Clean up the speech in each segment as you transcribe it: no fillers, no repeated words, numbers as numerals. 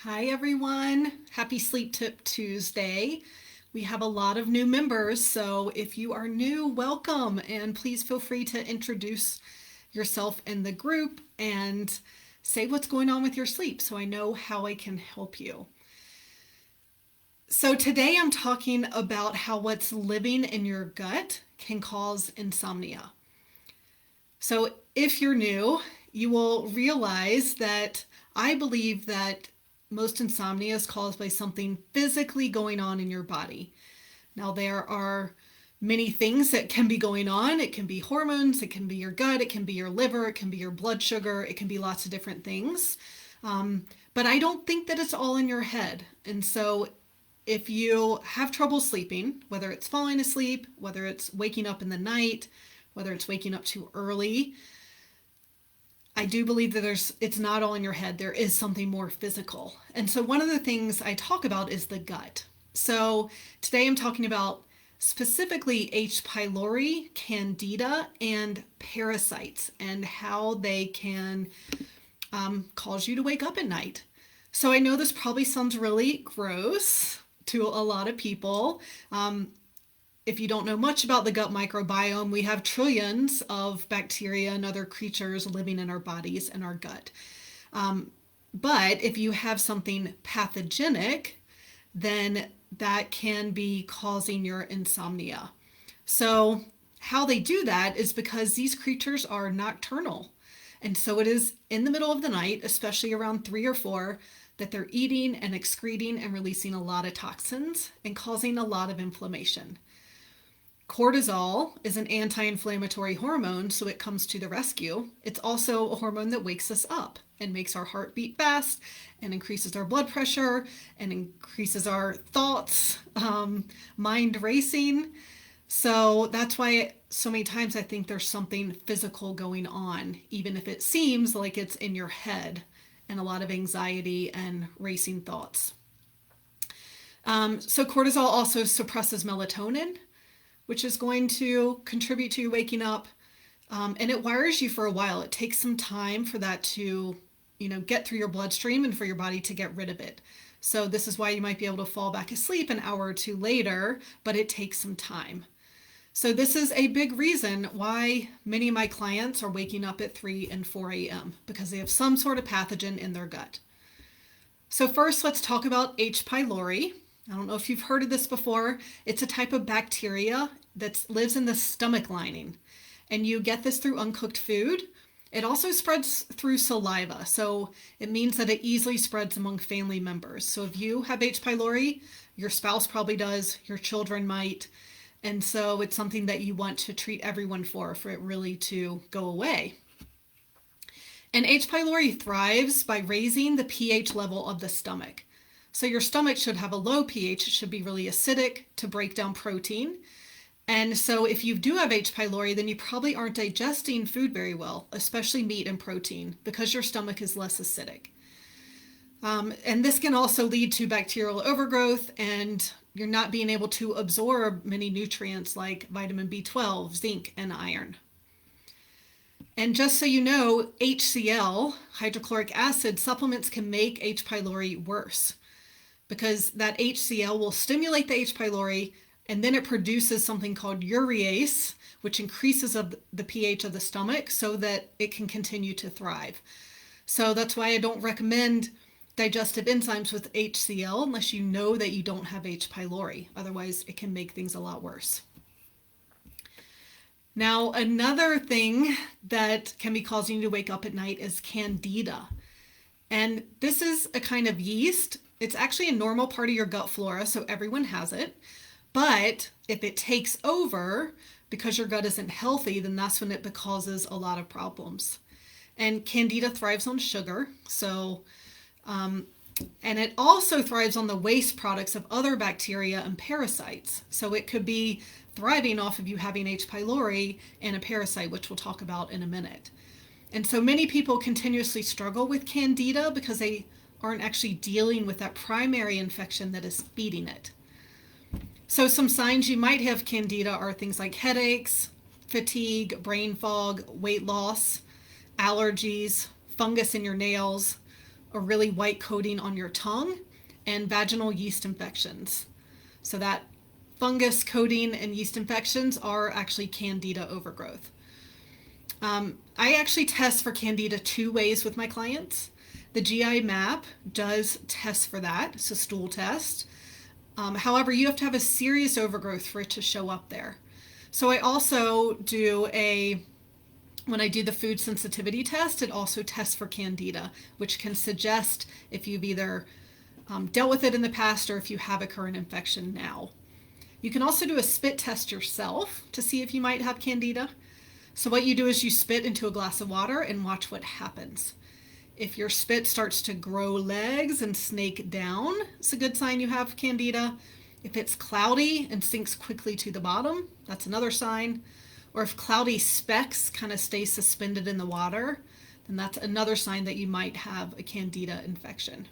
Hi everyone, happy Sleep Tip Tuesday. We have a lot of new members, so if you are new, welcome, and please feel free to introduce yourself in the group and say what's going on with your sleep so I know how I can help you. So today I'm talking about how what's living in your gut can cause insomnia. So if you're new, you will realize that I believe that most insomnia is caused by something physically going on in your body. Now, there are many things that can be going on. It can be hormones, it can be your gut, it can be your liver, it can be your blood sugar, it can be lots of different things. But I don't think that it's all in your head. And so if you have trouble sleeping, whether it's falling asleep, whether it's waking up in the night, whether it's waking up too early, I do believe that it's not all in your head. There is something more physical. And so one of the things I talk about is the gut. So today I'm talking about specifically H. pylori, Candida, and parasites, and how they can cause you to wake up at night. So I know this probably sounds really gross to a lot of people. If you don't know much about the gut microbiome, we have trillions of bacteria and other creatures living in our bodies and our gut. But if you have something pathogenic, then that can be causing your insomnia. So how they do that is because these creatures are nocturnal. And so it is in the middle of the night, especially around 3 or 4, that they're eating and excreting and releasing a lot of toxins and causing a lot of inflammation. Cortisol is an anti-inflammatory hormone, so it comes to the rescue. It's also a hormone that wakes us up and makes our heart beat fast and increases our blood pressure and increases our thoughts, mind racing. So that's why so many times I think there's something physical going on, even if it seems like it's in your head and a lot of anxiety and racing thoughts. So cortisol also suppresses melatonin, which is going to contribute to you waking up. And it wires you for a while. It takes some time for that to, get through your bloodstream and for your body to get rid of it. So this is why you might be able to fall back asleep an hour or two later, but it takes some time. So this is a big reason why many of my clients are waking up at 3 and 4 a.m. because they have some sort of pathogen in their gut. So first, let's talk about H. pylori. I don't know if you've heard of this before. It's a type of bacteria that lives in the stomach lining, and you get this through uncooked food. It also spreads through saliva, so it means that it easily spreads among family members. So if you have H. pylori, your spouse probably does, your children might, and so it's something that you want to treat everyone for it really to go away. And H. pylori thrives by raising the pH level of the stomach. So your stomach should have a low pH. It should be really acidic to break down protein. And so if you do have H. pylori, then you probably aren't digesting food very well, especially meat and protein, because your stomach is less acidic. And this can also lead to bacterial overgrowth, and you're not being able to absorb many nutrients like vitamin B12, zinc, and iron. And just so you know, HCl, hydrochloric acid, supplements can make H. pylori worse, because that HCl will stimulate the H. pylori, and then it produces something called urease, which increases the pH of the stomach so that it can continue to thrive. So that's why I don't recommend digestive enzymes with HCl unless you know that you don't have H. pylori. Otherwise, it can make things a lot worse. Now, another thing that can be causing you to wake up at night is Candida. And this is a kind of yeast. It's actually a normal part of your gut flora, so everyone has it. But if it takes over because your gut isn't healthy, then that's when it causes a lot of problems. And Candida thrives on sugar, and it also thrives on the waste products of other bacteria and parasites. So it could be thriving off of you having H. pylori and a parasite, which we'll talk about in a minute. And so many people continuously struggle with Candida because they aren't actually dealing with that primary infection that is feeding it. So some signs you might have Candida are things like headaches, fatigue, brain fog, weight loss, allergies, fungus in your nails, a really white coating on your tongue, and vaginal yeast infections. So that fungus coating and yeast infections are actually Candida overgrowth. I actually test for Candida 2 ways with my clients. The GI map does test for that. It's a stool test. However, you have to have a serious overgrowth for it to show up there. So I also do when I do the food sensitivity test, it also tests for Candida, which can suggest if you've either dealt with it in the past or if you have a current infection now. You can also do a spit test yourself to see if you might have Candida. So what you do is you spit into a glass of water and watch what happens. If your spit starts to grow legs and snake down, it's a good sign you have Candida. If it's cloudy and sinks quickly to the bottom, that's another sign. Or if cloudy specks kind of stay suspended in the water, then that's another sign that you might have a Candida infection.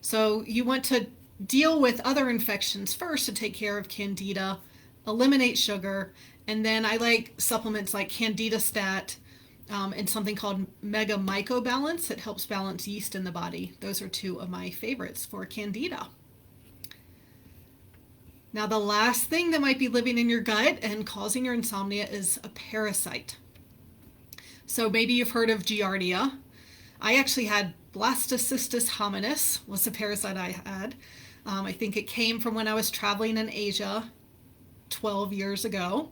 So you want to deal with other infections first to take care of Candida, eliminate sugar, and then I like supplements like Candida Stat and something called Mega Myco Balance. It helps balance yeast in the body. Those are 2 of my favorites for Candida. Now, the last thing that might be living in your gut and causing your insomnia is a parasite. So maybe you've heard of Giardia. I actually had Blastocystis hominis was the parasite I had. I think it came from when I was traveling in Asia 12 years ago.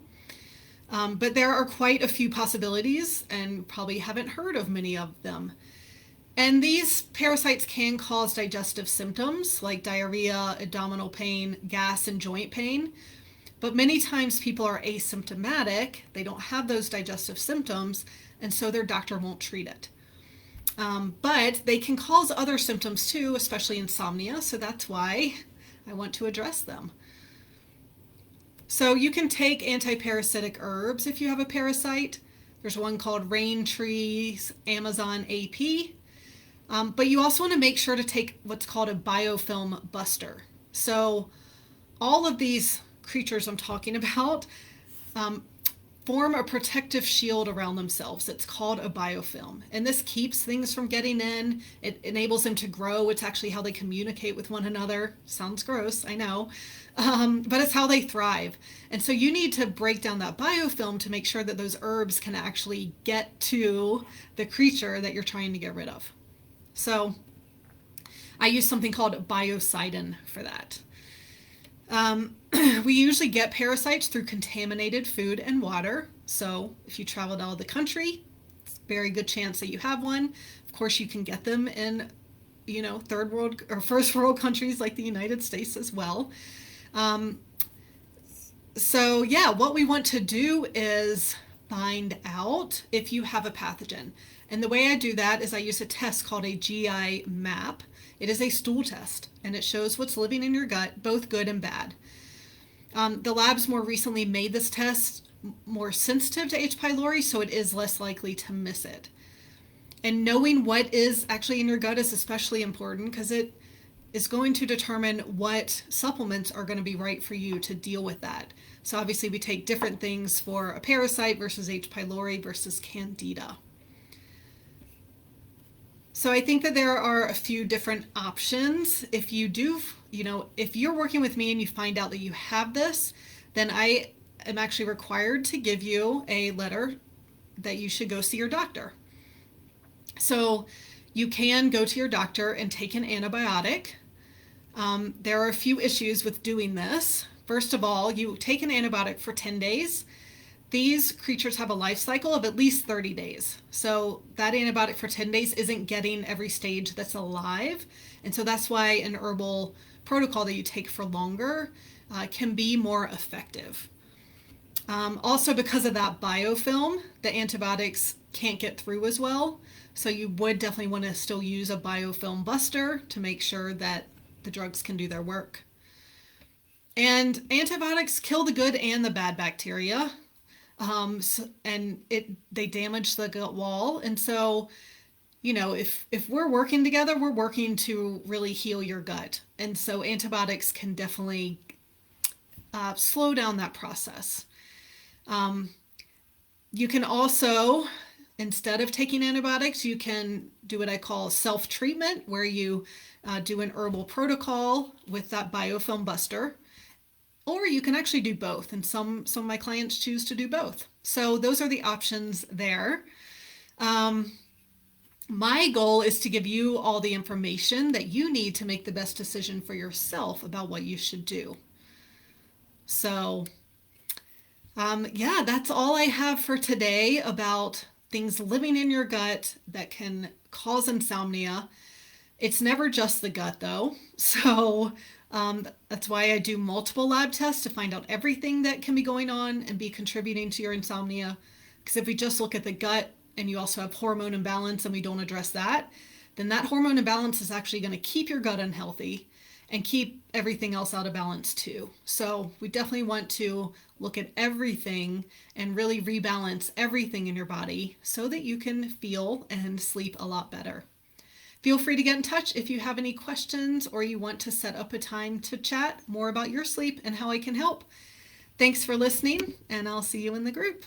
But there are quite a few possibilities and probably haven't heard of many of them. And these parasites can cause digestive symptoms like diarrhea, abdominal pain, gas, and joint pain. But many times people are asymptomatic, they don't have those digestive symptoms, and so their doctor won't treat it. But they can cause other symptoms too, especially insomnia, so that's why I want to address them. So you can take antiparasitic herbs if you have a parasite. There's one called Rain Tree's Amazon AP. But you also want to make sure to take what's called a biofilmbuster. So all of these creatures I'm talking about form a protective shield around themselves. It's called a biofilm. And this keeps things from getting in. It enables them to grow. It's actually how they communicate with one another. Sounds gross, I know. But it's how they thrive. And so you need to break down that biofilm to make sure that those herbs can actually get to the creature that you're trying to get rid of. So I use something called biocidin for that. We usually get parasites through contaminated food and water. So if you traveled out of the country, it's a very good chance that you have one. Of course, you can get them in, third world or first world countries like the United States as well. So yeah, what we want to do is find out if you have a pathogen. And the way I do that is I use a test called a GI map. It is a stool test, and it shows what's living in your gut, both good and bad. The labs more recently made this test more sensitive to H. pylori, so it is less likely to miss it. And knowing what is actually in your gut is especially important because it is going to determine what supplements are going to be right for you to deal with that. So obviously we take different things for a parasite versus H. pylori versus Candida. So I think that there are a few different options. If you do, if you're working with me and you find out that you have this, then I am actually required to give you a letter that you should go see your doctor. So you can go to your doctor and take an antibiotic. There are a few issues with doing this. First of all, you take an antibiotic for 10 days. These creatures have a life cycle of at least 30 days. So that antibiotic for 10 days isn't getting every stage that's alive. And so that's why an herbal protocol that you take for longer can be more effective. Also, because of that biofilm, the antibiotics can't get through as well. So you would definitely want to still use a biofilm buster to make sure that the drugs can do their work. And antibiotics kill the good and the bad bacteria. And they damage the gut wall. And so, if we're working together, we're working to really heal your gut. And so antibiotics can definitely slow down that process. You can also Instead of taking antibiotics, you can do what I call self-treatment, where you do an herbal protocol with that biofilmbuster. Or you can actually do both, and some of my clients choose to do both. So those are the options there. My goal is to give you all the information that you need to make the best decision for yourself about what you should do. So, yeah, that's all I have for today about things living in your gut that can cause insomnia. It's never just the gut, though. So that's why I do multiple lab tests to find out everything that can be going on and be contributing to your insomnia. Because if we just look at the gut and you also have hormone imbalance and we don't address that, then that hormone imbalance is actually going to keep your gut unhealthy and keep everything else out of balance too. So we definitely want to look at everything and really rebalance everything in your body so that you can feel and sleep a lot better. Feel free to get in touch if you have any questions or you want to set up a time to chat more about your sleep and how I can help. Thanks for listening, and I'll see you in the group.